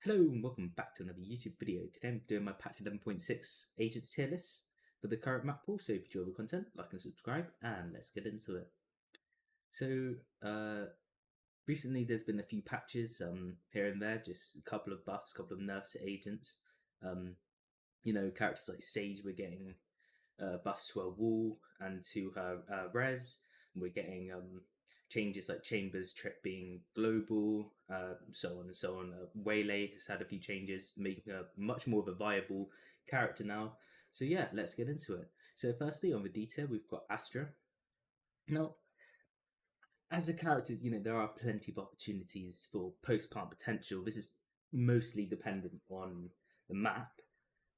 Hello and welcome back to another YouTube video. Today I'm doing my patch 11.6 agents tier list for the current map pool. So if you enjoy the content, like and subscribe, and let's get into it. So recently there's been a few patches here and there, just a couple of buffs, a couple of nerfs to agents. Characters like Sage were getting buffs to her wall and to her res. We're getting changes like Chambers Trip being global, so on and so on. Waylay has had a few changes, making her much more of a viable character now. So yeah, let's get into it. So firstly, on the detail, we've got Astra. Now, as a character, there are plenty of opportunities for post-plant potential. This is mostly dependent on the map,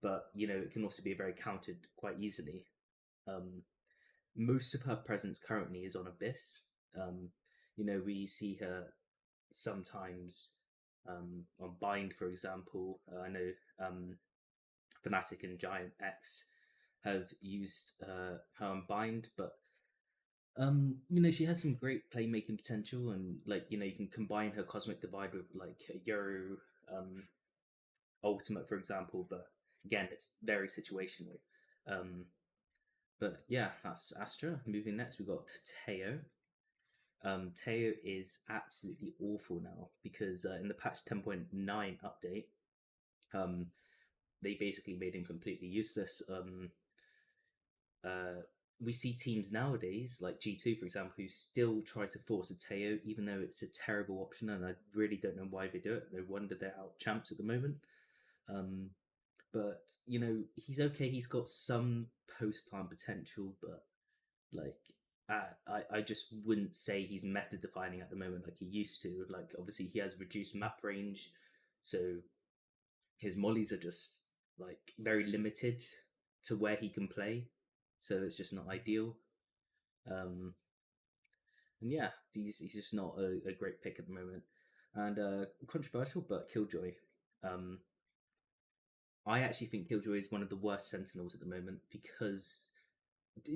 but it can also be very countered quite easily. Most of her presence currently is on Abyss. We see her sometimes on Bind, for example. I know Fnatic and Giant X have used her on Bind, but she has some great playmaking potential, and you can combine her Cosmic Divide with like a Yoru ultimate, for example. But again, it's very situational. But yeah, that's Astra. Moving next, we've got Teo. Teo is absolutely awful now because in the patch 10.9 update, they basically made him completely useless. We see teams nowadays, like G2 for example, who still try to force a Teo, even though it's a terrible option, and I really don't know why they do it. No wonder they're out champs at the moment. But he's okay. He's got some post-plant potential, but like I just wouldn't say he's meta defining at the moment like he used to. Like obviously he has reduced map range, so his mollies are just like very limited to where he can play. So it's just not ideal. And yeah, he's just not a great pick at the moment. And controversial, but Killjoy. I actually think Killjoy is one of the worst Sentinels at the moment because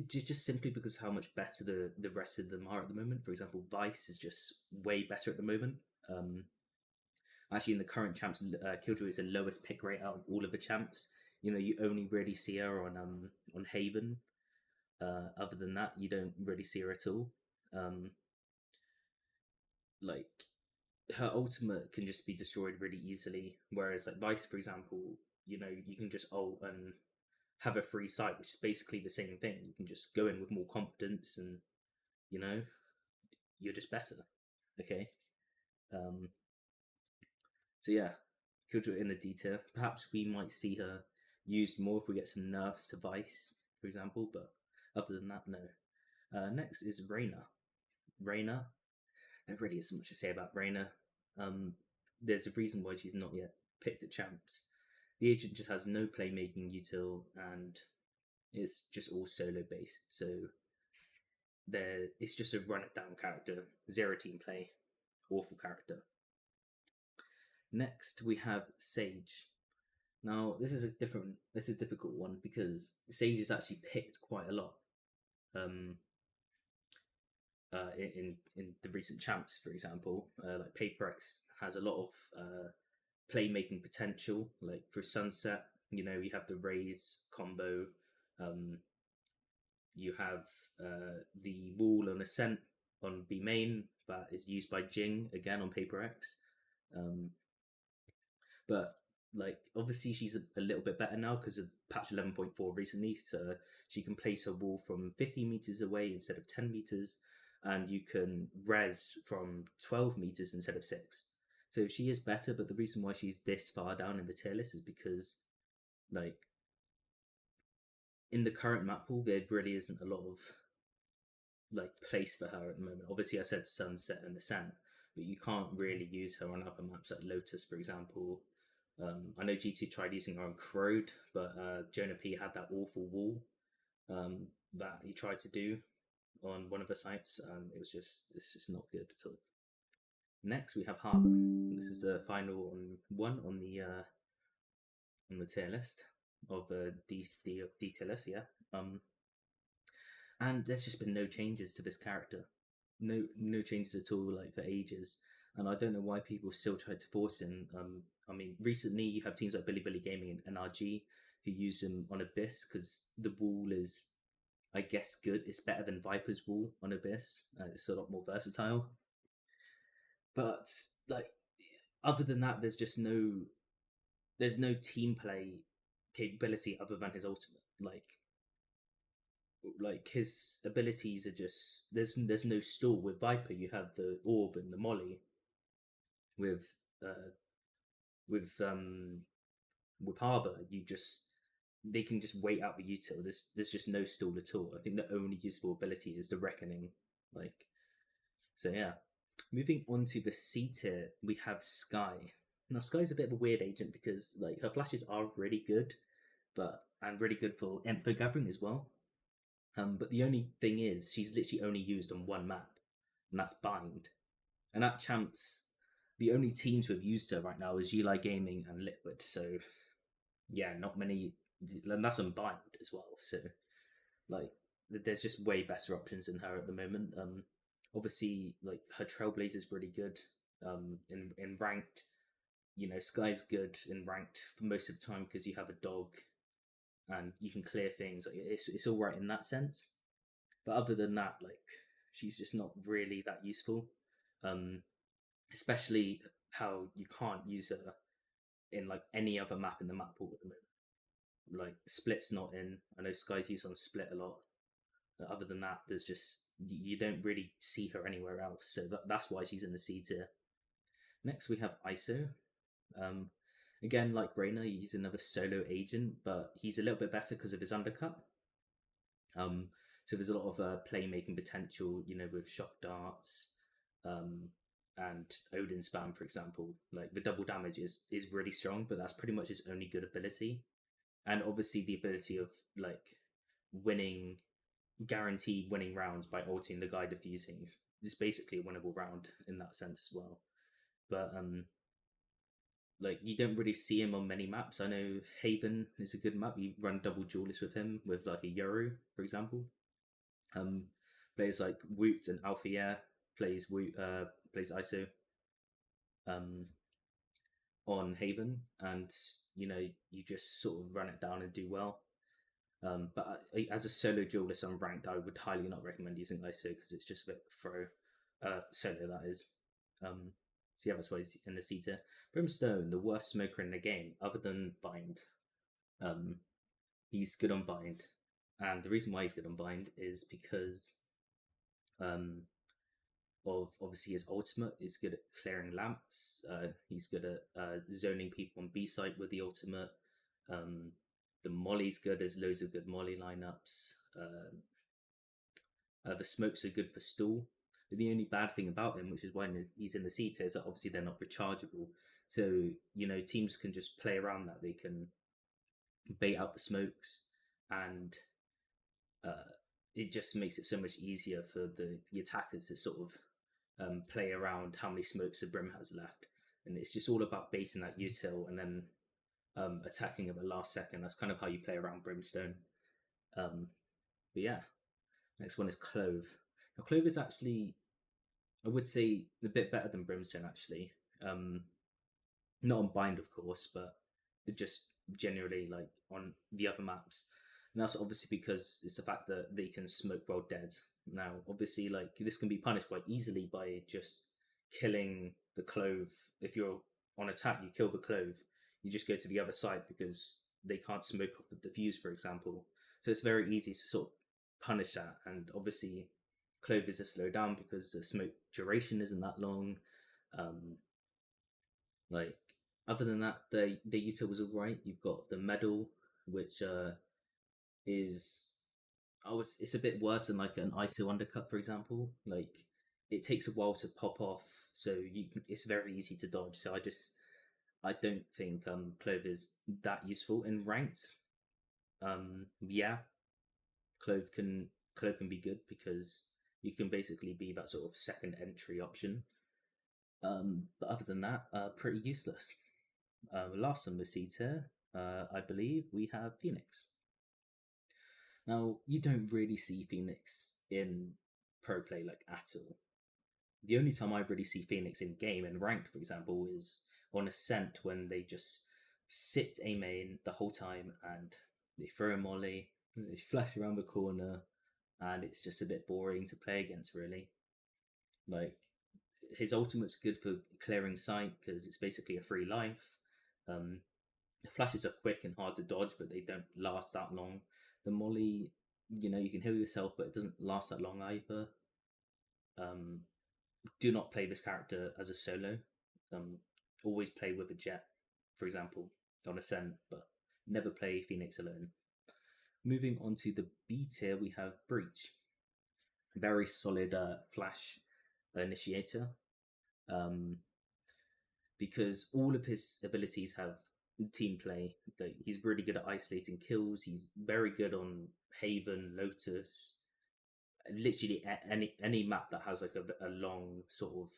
just simply because how much better the rest of them are at the moment. For example, Vice is just way better at the moment. Actually, in the current champs, Killjoy is the lowest pick rate out of all of the champs. You only really see her on Haven. Other than that, you don't really see her at all. Like her ultimate can just be destroyed really easily, whereas like Vice, for example, you can just ult and have a free sight, which is basically the same thing. You can just go in with more confidence, and you're just better. Okay. So yeah, Killjoy in the detail. Perhaps we might see her used more if we get some nerfs to Vice, for example. But other than that, no. Next is Reyna. Reyna. There really isn't much to say about Reyna. There's a reason why she's not yet picked at champs. The agent just has no playmaking util, and it's just all solo based. So it's just a run it down character, zero team play, awful character. Next we have Sage. Now this is a difficult one because Sage is actually picked quite a lot. In the recent champs, for example, like PaperX has a lot of playmaking potential. Like for Sunset, you have the Raze combo. You have the Wall on Ascent on B main that is used by Jing again on PaperX. But like obviously she's a little bit better now because of patch 11.4 recently, so she can place her wall from 15 meters away instead of 10 meters, and you can res from 12 meters instead of 6. So she is better, but the reason why she's this far down in the tier list is because like in the current map pool there really isn't a lot of like place for her at the moment. Obviously I said Sunset and Ascent, but you can't really use her on other maps like Lotus, for example. I know G2 tried using her on Crowd, but Jonah P had that awful wall that he tried to do on one of the sites. It's just not good at all. Next we have Harp. This is the final one on the tier list of the D tier list, yeah. And there's just been no changes to this character. No changes at all, like for ages. and I don't know why people still try to force him. I mean, recently you have teams like Billy Gaming and NRG who use him on Abyss because the wall is, I guess, good. It's better than Viper's wall on Abyss. It's a lot more versatile. But like, other than that, there's no team play capability other than his ultimate. Like his abilities are just there's no stall with Viper. You have the orb and the molly with uh with um with Harbor. You just they can just wait out the util. There's just no stall at all. I think the only useful ability is the reckoning. Like so, yeah. Moving on to the C tier, we have Sky. Now Sky's a bit of a weird agent because like her flashes are really good, but and really good for info gathering as well. But the only thing is, she's literally only used on one map, and that's Bind. And at Champs, the only teams who have used her right now is Eli Gaming and Liquid. So yeah, not many, and that's on Bind as well. So like, there's just way better options than her at the moment. Obviously, like her Trailblazer is really good. In ranked, Sky's good in ranked for most of the time because you have a dog and you can clear things. Like, it's all right in that sense. But other than that, like she's just not really that useful. Um, Especially how you can't use her in like any other map in the map pool at the moment. Like Split's not in. I know Sky's used on Split a lot. But other than that, there's just you don't really see her anywhere else. So that's why she's in the C tier. Next we have ISO. Um, Again, like Reyna, he's another solo agent, but he's a little bit better because of his undercut. Um, so there's a lot of playmaking potential, with shock darts, um, and Odin spam, for example. Like the double damage is really strong, but that's pretty much his only good ability. And obviously the ability of like winning, guaranteed winning rounds by ulting the guy diffusing is basically a winnable round in that sense as well. But like you don't really see him on many maps. I know Haven is a good map. You run double duelist with him with like a Yoru, for example. Um, Players like Woot and Alpha plays Woot, plays ISO um, on Haven, and you just sort of run it down and do well. But as a solo duelist on ranked, I would highly not recommend using ISO because it's just a bit throw. Solo that is. So yeah, that's why he's in the C tier. Brimstone, the worst smoker in the game, other than Bind. Um, he's good on Bind, and the reason why he's good on Bind is because um, of obviously his ultimate is good at clearing lamps. He's good at zoning people on B site with the ultimate. Um, the molly's good. There's loads of good molly lineups. The smokes are good for stall. But the only bad thing about him, which is why he's in the C tier, is that obviously they're not rechargeable. So teams can just play around that. They can bait out the smokes, and uh, it just makes it so much easier for the attackers to sort of play around how many smokes the Brim has left. And it's just all about basing that util and then attacking at the last second. That's kind of how you play around Brimstone. Um, but yeah, next one is Clove. Now, Clove is actually, I would say, a bit better than Brimstone, actually. Not on Bind, of course, but just generally like on the other maps. And that's obviously because it's the fact that they can smoke while dead. Now, obviously, like this can be punished quite easily by just killing the clove. If you're on attack, you kill the clove. You just go to the other side because they can't smoke off the diffuse, for example. So it's very easy to sort of punish that. And obviously, clove is a slow down because the smoke duration isn't that long. Um, like other than that, the util was alright. You've got the medal, which is it's a bit worse than like an ISO undercut, for example. Like it takes a while to pop off, so it's very easy to dodge. So I don't think Clove is that useful in ranked. Yeah, Clove can be good because you can basically be that sort of second entry option. But other than that, pretty useless. Last on the C tier, I believe we have Phoenix. Now, you don't really see Phoenix in pro play like at all. The only time I really see Phoenix in game and ranked, for example, is on Ascent when they just sit A main the whole time and they throw a molly, they flash around the corner, and it's just a bit boring to play against, really. Like, his ultimate's good for clearing sight because it's basically a free life. Um, the flashes are quick and hard to dodge, but they don't last that long. The molly, you can heal yourself, but it doesn't last that long either. Um, do not play this character as a solo. Um, always play with a jet, for example, on Ascent, but never play Phoenix alone. Moving on to the B tier, we have Breach. Very solid flash initiator. Um, because all of his abilities have team play. Like, he's really good at isolating kills. He's very good on Haven, Lotus, literally any map that has like a long sort of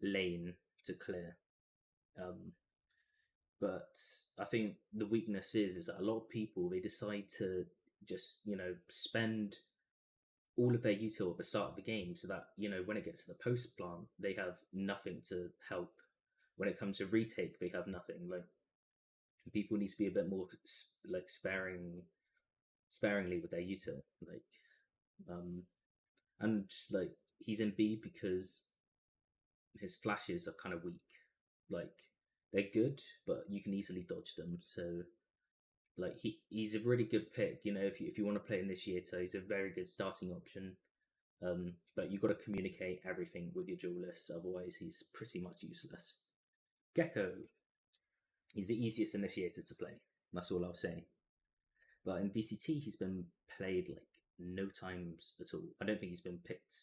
lane to clear. Um, but I think the weakness is that a lot of people, they decide to just spend all of their util at the start of the game, so that when it gets to the post plant, they have nothing to help. When it comes to retake, they have nothing. Like, people need to be a bit more like sparingly with their util. Like, um, and like he's in B because his flashes are kind of weak. Like, they're good, but you can easily dodge them. So like he's a really good pick. If you want to play Initiator, he's a very good starting option. But you've got to communicate everything with your duelist, otherwise he's pretty much useless. Gecko, he's the easiest initiator to play. That's all I'll say. But in VCT, he's been played like no times at all. I don't think he's been picked.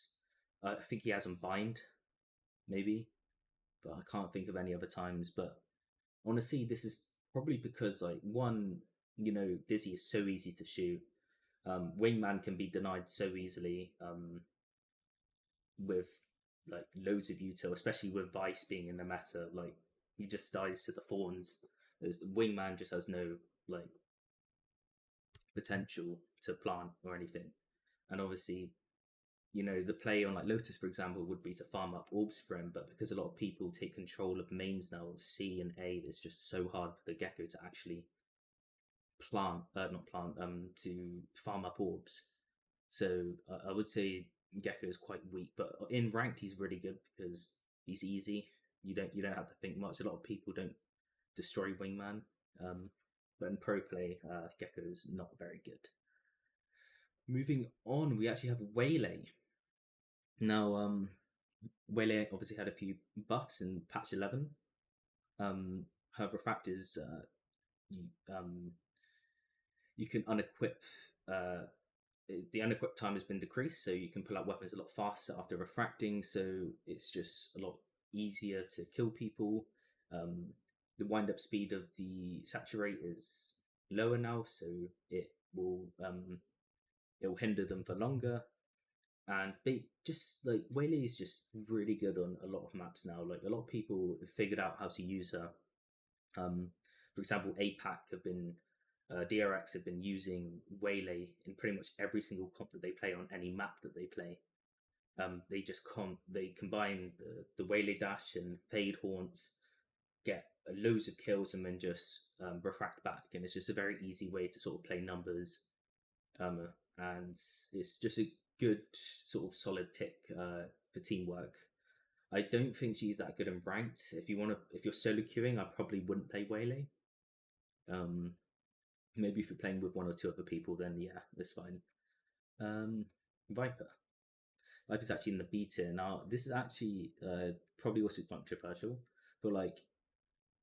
I think he has not bind, maybe, but I can't think of any other times. But honestly, this is probably because, like, one, Dizzy is so easy to shoot. Wingman can be denied so easily with like loads of util, especially with Vice being in the meta. Like, he just dies to the Fawns. Wingman just has no like potential to plant or anything. And obviously, the play on like Lotus, for example, would be to farm up orbs for him, but because a lot of people take control of mains now of C and A, it's just so hard for the Gecko to actually not plant, to farm up orbs. So I would say Gecko is quite weak, but in ranked he's really good because he's easy. You don't have to think much. A lot of people don't destroy Wingman, but in pro play, Gecko's not very good. Moving on, we actually have Waylay. Now, Waylay obviously had a few buffs in patch 11. Her refractors, you, um, you can unequip. Uh, the unequip time has been decreased, so you can pull out weapons a lot faster after refracting. So it's just a lot easier to kill people. The wind up speed of the saturate is lower now, so it will hinder them for longer. And they just like Waylay is just really good on a lot of maps now. Like, a lot of people have figured out how to use her. For example, APAC have been DRX have been using Waylay in pretty much every single comp that they play on any map that they play. They combine the Waylay dash and fade haunts, get loads of kills, and then just refract back. And it's just a very easy way to sort of play numbers. And it's just a good sort of solid pick for teamwork. I don't think she's that good in ranked. If you're solo queuing, I probably wouldn't play Waylay. Um, Maybe if you're playing with one or two other people, then yeah, that's fine. Um, Viper. Viper's actually in the B tier now. This is actually probably also controversial, but like,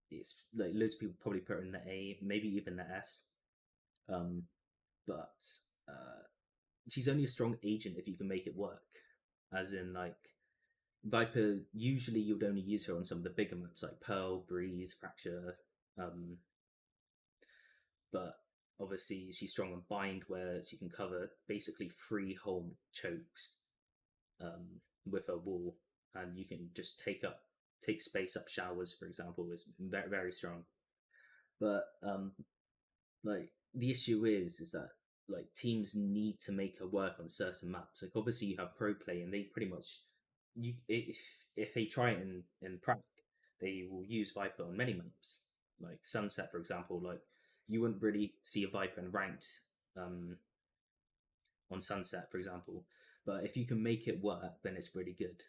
it's like loads of people probably put her in the A, maybe even the S. Um, but uh, she's only a strong agent if you can make it work. As in, like, Viper, usually you would only use her on some of the bigger maps like Pearl, Breeze, Fracture. Um, but obviously, she's strong on Bind, where she can cover basically 3 whole chokes with her wall, and you can just take space up showers, for example, is very, very strong. But like, the issue is that like teams need to make her work on certain maps. Like, obviously you have pro play, and they pretty much if they try it in Prague, they will use Viper on many maps, like Sunset, for example. Like you wouldn't really see a Viper in ranked um, on Sunset, for example. But if you can make it work, then it's really good.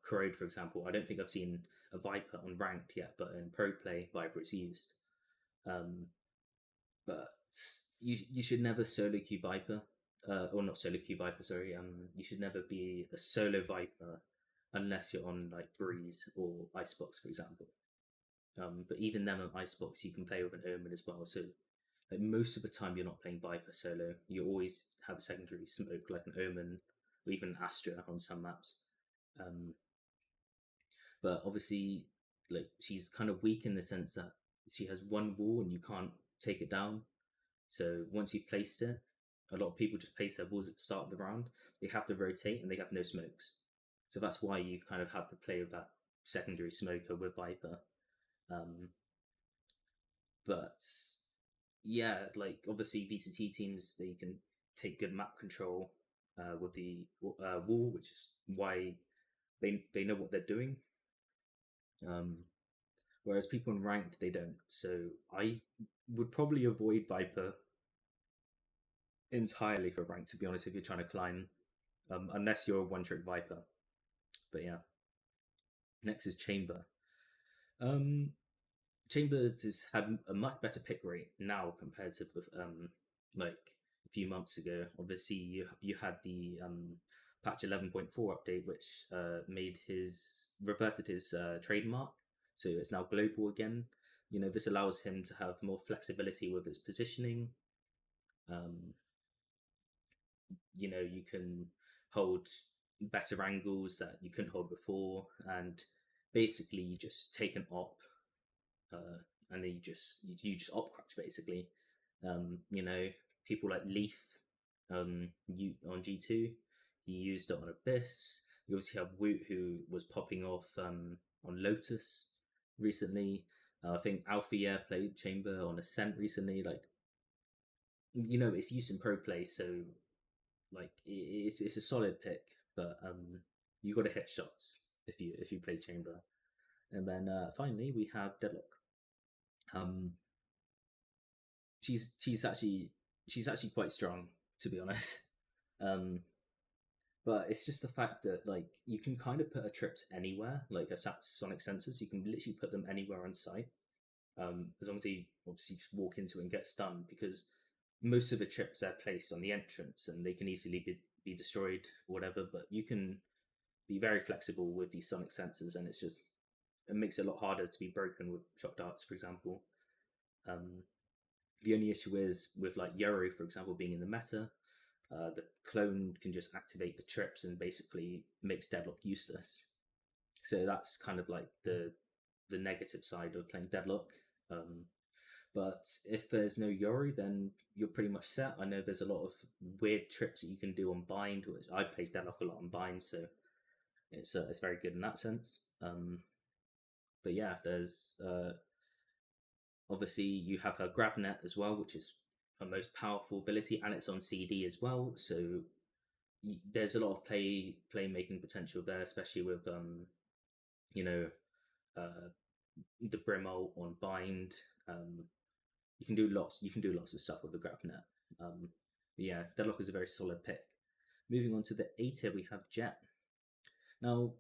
Corrode, for example, I don't think I've seen a Viper on ranked yet, but in pro play, Viper is used. Um, but you should never solo queue Viper, or not solo queue Viper. Sorry, you should never be a solo Viper unless you're on like Breeze or Icebox, for example. But even then on Icebox, you can play with an Omen as well. So like most of the time, you're not playing Viper solo. You always have a secondary smoke like an Omen or even Astra on some maps. Um, but obviously, like she's kind of weak in the sense that she has one wall and you can't take it down. So once you've placed it, a lot of people just place their walls at the start of the round. They have to rotate and they have no smokes. So that's why you kind of have to play with that secondary smoker with Viper. Um, but yeah, like obviously VCT teams, they can take good map control with the wall, which is why they know what they're doing. Um, whereas people in ranked, they don't. So I would probably avoid Viper entirely for rank, to be honest, if you're trying to climb, unless you're a one trick Viper. But yeah, next is Chamber. Um, Chamber has had a much better pick rate now compared to like a few months ago. Obviously, you had the patch 11.4 update, which made his reverted his trademark, so it's now global again. You know, this allows him to have more flexibility with his positioning. Um, you know, you can hold better angles that you couldn't hold before, and basically you just take an op, uh, and then you just op crutch basically. You know, people like Leaf, you on G2, he used it on Abyss. You obviously have Woot who was popping off on Lotus recently. I think Alfia played Chamber on Ascent recently. Like, you know, it's used in pro play, so like it's a solid pick, but you got to hit shots if you play Chamber. And then finally we have Deadlock. Um, she's actually quite strong, to be honest. Um, but it's just the fact that like you can kind of put her trips anywhere, like her sonic sensors. You can literally put them anywhere on site, as long as you obviously just walk into it and get stunned, because most of the trips are placed on the entrance and they can easily be destroyed or whatever. But you can be very flexible with these sonic sensors, and it makes it a lot harder to be broken with shock darts, for example. Um, the only issue is with like Yoro, for example, being in the meta, the clone can just activate the trips and basically makes Deadlock useless. So that's kind of like the negative side of playing Deadlock. Um, but if there's no Yori, then you're pretty much set. I know there's a lot of weird trips that you can do on Bind, which I play Deadlock a lot on Bind, so it's very good in that sense. But yeah, there's obviously you have her GravNet as well, which is her most powerful ability, and it's on CD as well. So there's a lot of playmaking potential there, especially with you know uh, the Brimol on Bind. Um, you can do lots. You can do lots of stuff with the GravNet. Yeah, Deadlock is a very solid pick. Moving on to the A tier, we have Jet. Now,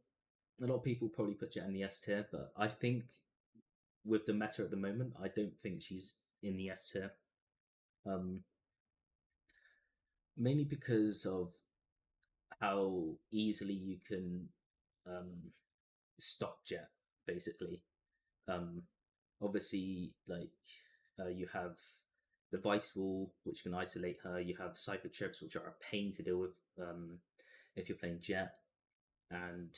a lot of people probably put Jet in the S tier, but I think with the meta at the moment, I don't think she's in the S tier. Um, Mainly because of how easily you can um, stop Jet, basically. Um, Obviously, like you have the Vice Wall, which can isolate her. You have Cyber Trips, which are a pain to deal with if you're playing Jet, and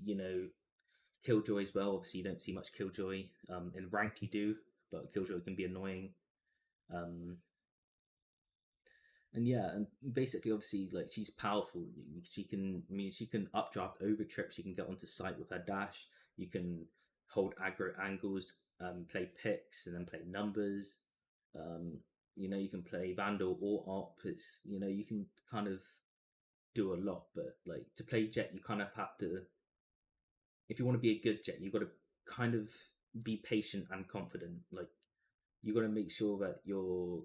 you know Killjoy as well. Obviously, you don't see much Killjoy in ranked. You do, but Killjoy can be annoying. Um, and yeah, and basically, obviously, like she's powerful. She can, I mean, she can updraft, over trip. She can get onto site with her dash. You can hold aggro angles, play picks, and then play numbers. Um, you know, you can play Vandal or Op. It's, you know, you can kind of do a lot, but like to play Jet, you kind of have to. If you want to be a good Jet, you've got to kind of be patient and confident. Like you got to make sure that your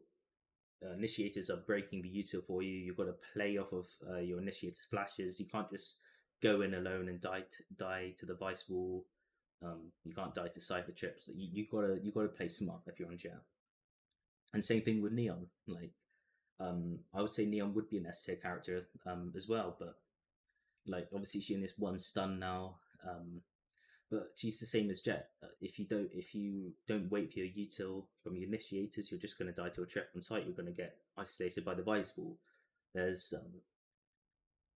initiators are breaking the util for you. You've got to play off of your initiators' flashes. You can't just go in alone and die to the vice wall. You can't die to cyber trips. You gotta play smart if you're on Jet. And same thing with Neon. Like I would say Neon would be an S tier character as well, but like obviously she's in this one stun now. But she's the same as Jet. If you don't wait for your util from your initiators, you're just going to die to a trap on site. You're going to get isolated by the vice ball. There's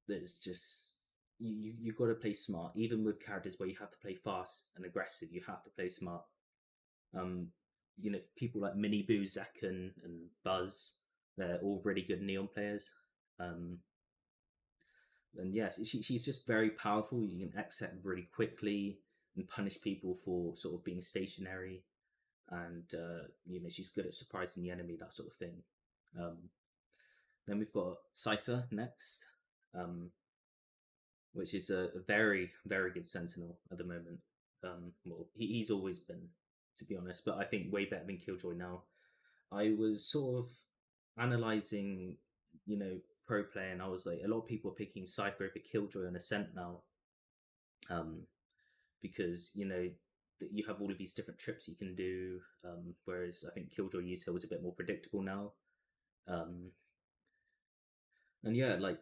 there's just you got to play smart. Even with characters where you have to play fast and aggressive, you have to play smart. Um, people like Mini Boo, Zakken, and Buzz, they're all really good Neon players. Um, and yeah, she's just very powerful. You can accept really quickly and punish people for sort of being stationary, and she's good at surprising the enemy, that sort of thing. Um, then we've got Cipher next, um, which is a very very good Sentinel at the moment. Well, he's always been, to be honest, but I think way better than Killjoy now. I was sort of analyzing, pro play, and I was like, a lot of people are picking Cypher over Killjoy on Ascent now, um, because you have all of these different trips you can do. Whereas I think Killjoy Util is a bit more predictable now. Um, and yeah, like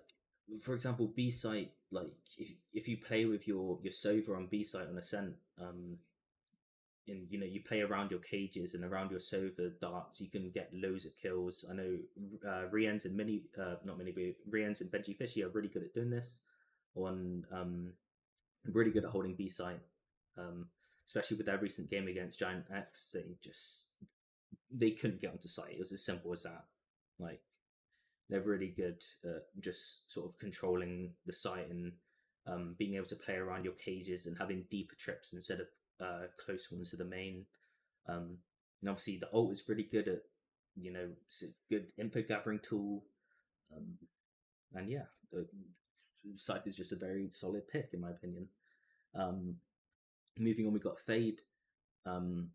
for example, B site, like if you play with your Sova on B site on Ascent, and you play around your cages and around your Sova darts, you can get loads of kills. I know Riens and not mini but Riens and Benji Fishy are really good at doing this. On really good at holding B site, um, especially with their recent game against Giant X. They couldn't get onto site. It was as simple as that. Like they're really good at just sort of controlling the site and being able to play around your cages and having deeper trips instead of close ones to the main. And obviously, the ult is really good at, it's a good info gathering tool. Um, and yeah, Scythe is just a very solid pick, in my opinion. Um, Moving on, we've got Fade. Um,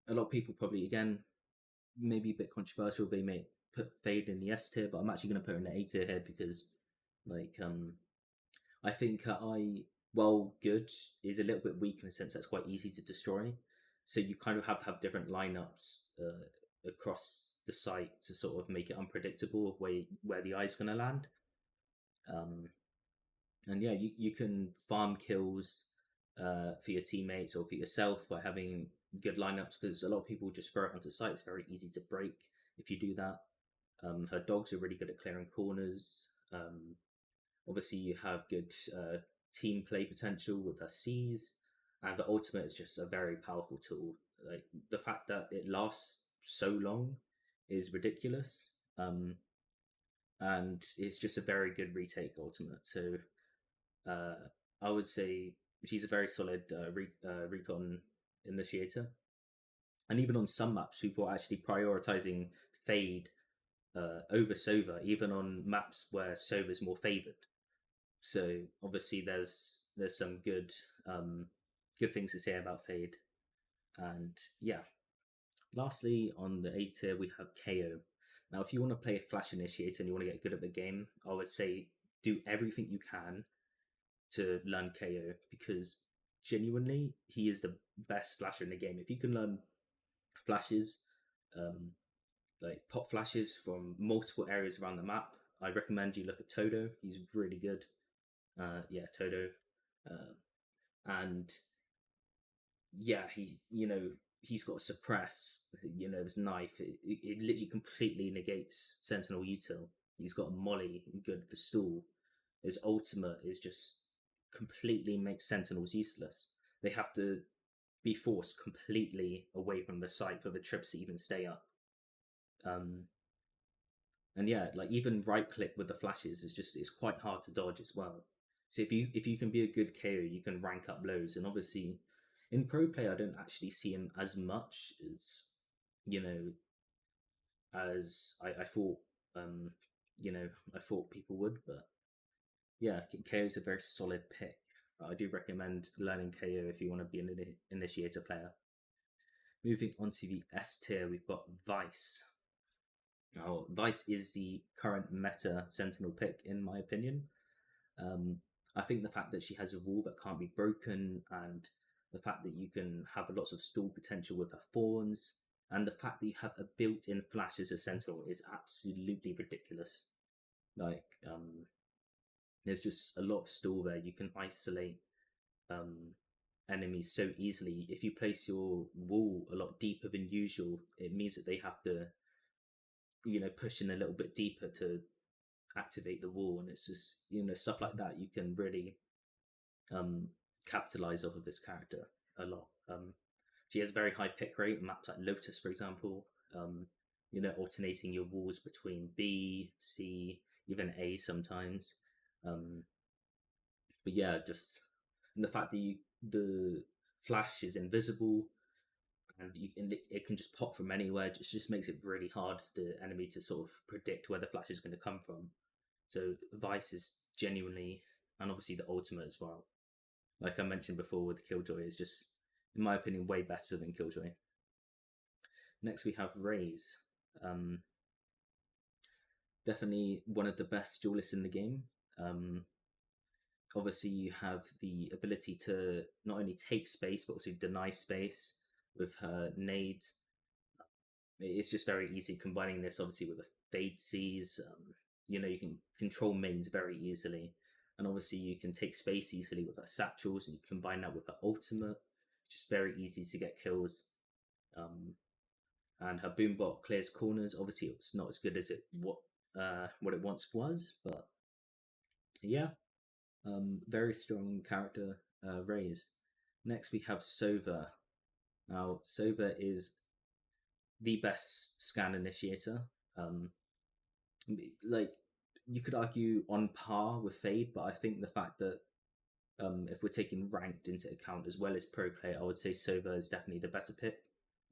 a lot of people probably, again, maybe a bit controversial, they may put Fade in the S tier, but I'm actually going to put her in the A tier here because, like, I think well, good is a little bit weak in the sense that's quite easy to destroy. So you kind of have to have different lineups across the site to sort of make it unpredictable of where the eye's going to land. Um, and yeah, you can farm kills for your teammates or for yourself by having good lineups because a lot of people just throw it onto site. It's very easy to break if you do that. Her dogs are really good at clearing corners. Obviously, you have good team play potential with her C's, and the ultimate is just a very powerful tool. Like the fact that it lasts so long is ridiculous, and it's just a very good retake ultimate. So uh, I would say she's a very solid recon initiator. And even on some maps, people are actually prioritizing Fade over Sova, even on maps where Sova is more favored. So obviously, there's some good things to say about Fade. And yeah, lastly on the A tier we have KO. Now, if you want to play a Flash Initiator and you want to get good at the game, I would say do everything you can to learn KO because genuinely he is the best flasher in the game. If you can learn flashes, um, like pop flashes from multiple areas around the map, I recommend you look at Todo. He's really good. Yeah, Todo, uh, and yeah, he's got a suppress. His knife. It literally completely negates Sentinel util. He's got a molly, good for stall. His ultimate is just completely makes Sentinels useless. They have to be forced completely away from the site for the trips to even stay up. Um, and yeah, like even right click with the flashes is just it's quite hard to dodge as well. So if you can be a good KO, you can rank up loads. And obviously, in pro play, I don't actually see him as much as you know as I thought. I thought people would, but yeah, KO is a very solid pick. I do recommend learning KO if you want to be an initiator player. Moving on to the S tier, we've got Vice. Now, Vice is the current meta Sentinel pick, in my opinion. Um, I think the fact that she has a wall that can't be broken, and the fact that you can have lots of stall potential with her thorns, and the fact that you have a built-in flash as a Sentinel is absolutely ridiculous. Like, there's just a lot of stall there. You can isolate um, enemies so easily. If you place your wall a lot deeper than usual, it means that they have to, push in a little bit deeper to activate the wall, and it's just stuff like that. You can really um, capitalize off of this character a lot. She has a very high pick rate. Maps like Lotus, for example. Um, alternating your walls between B, C, even A sometimes. Um, but yeah, just and the fact that the flash is invisible and it can just pop from anywhere just makes it really hard for the enemy to sort of predict where the flash is going to come from. So Vice is genuinely, and obviously the ultimate as well. Like I mentioned before with Killjoy, is just, in my opinion, way better than Killjoy. Next we have Raze. Um, Definitely one of the best duelists in the game. Um, Obviously, you have the ability to not only take space but also deny space with her nade. It's just very easy combining this, obviously, with the fade Cs. You can control mains very easily, and obviously you can take space easily with her satchels, and you combine that with her ultimate. It's just very easy to get kills. Um, and her boombot clears corners. Obviously, it's not as good as what it once was, but yeah, very strong character raised. Next, we have Sova. Now, Sova is the best scan initiator. Um, like you could argue on par with Fade, but I think the fact that if we're taking ranked into account as well as pro play, I would say Sova is definitely the better pick.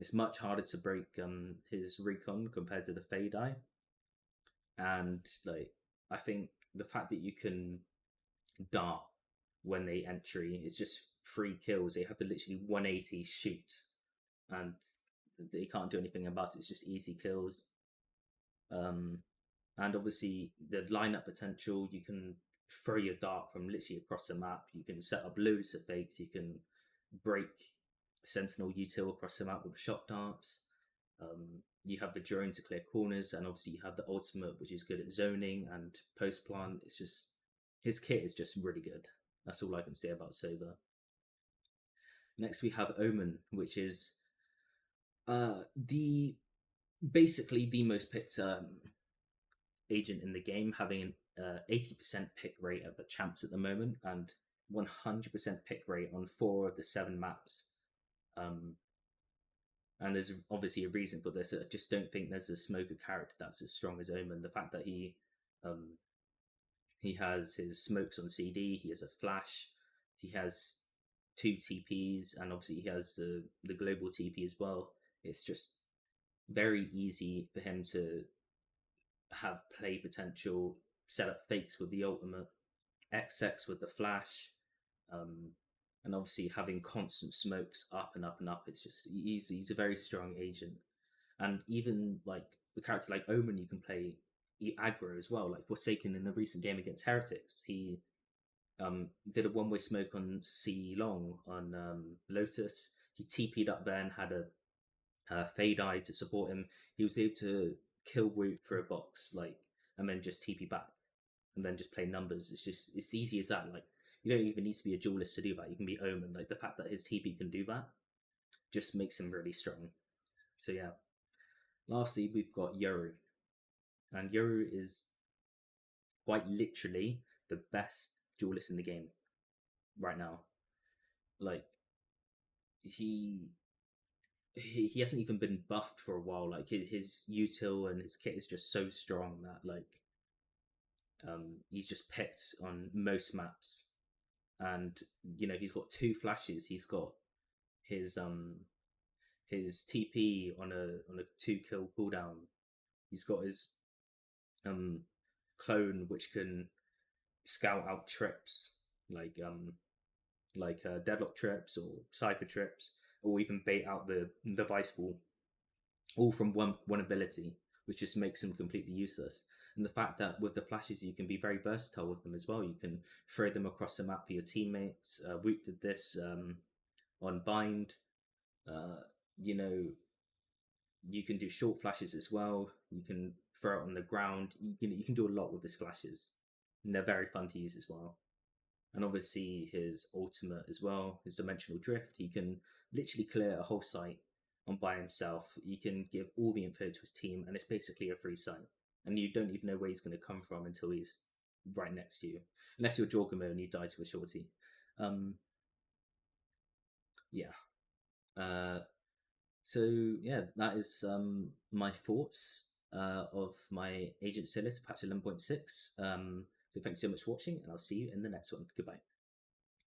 It's much harder to break his recon compared to the Fade Eye, and like I think the fact that you can dart when they entry is just free kills. They have to literally 180 shoot, and they can't do anything about it. It's just easy kills. Um, and obviously the lineup potential, you can throw your dart from literally across the map. You can set up loads of fakes. You can break sentinel util across the map with shot darts. You have the drone to clear corners, and obviously you have the ultimate, which is good at zoning and post plant. It's just his kit is just really good. That's all I can say about Sova. Next we have Omen, which is the basically the most picked agent in the game, having an 80% pick rate at the champs at the moment and 100% pick rate on 4 of the 7 maps. Um, and there's obviously a reason for this. I just don't think there's a smoker character that's as strong as Omen. The fact that um, he has his smokes on CD, he has a flash, he has 2 TPs, and obviously he has the global TP as well. It's just very easy for him to have play potential, set up fakes with the ultimate, XX with the flash, um, and obviously having constant smokes up and up and up. It's just he's a very strong agent, and even like the character like Omen, you can play aggro as well. Like Forsaken in the recent game against Heretics, he did a one-way smoke on C Long on Lotus. He TP'd up there and had a Fade Eye to support him. He was able to kill Woot for a box, like, and then just TP back, and then just play numbers. It's easy as that. Like, you don't even need to be a duelist to do that. You can be Omen. Like the fact that his TP can do that just makes him really strong. So yeah. Lastly, we've got Yoru, and Yoru is quite literally the best duelist in the game right now. Like he he hasn't even been buffed for a while. Like his util and his kit is just so strong that like he's just picked on most maps, and he's got 2 flashes. He's got his his TP on a 2 kill cooldown. He's got his clone which can scout out trips like deadlock trips or cypher trips, or even bait out the vice ball, all from one ability, which just makes them completely useless. And the fact that with the flashes you can be very versatile with them as well. You can throw them across the map for your teammates. Woot did this on Bind. Uh, you know, you can do short flashes as well. You can throw it on the ground. You can do a lot with his flashes, and they're very fun to use as well. And obviously his ultimate as well, his dimensional drift. He can literally clear a whole site on by himself. He can give all the info to his team, and it's basically a free site. And you don't even know where he's going to come from until he's right next to you, unless you're Jorgamo and you die to a shorty. Um, yeah. Uh, So yeah, that is my thoughts of my Agent Silas patch 11.6. So thanks so much for watching, and I'll see you in the next one. Goodbye.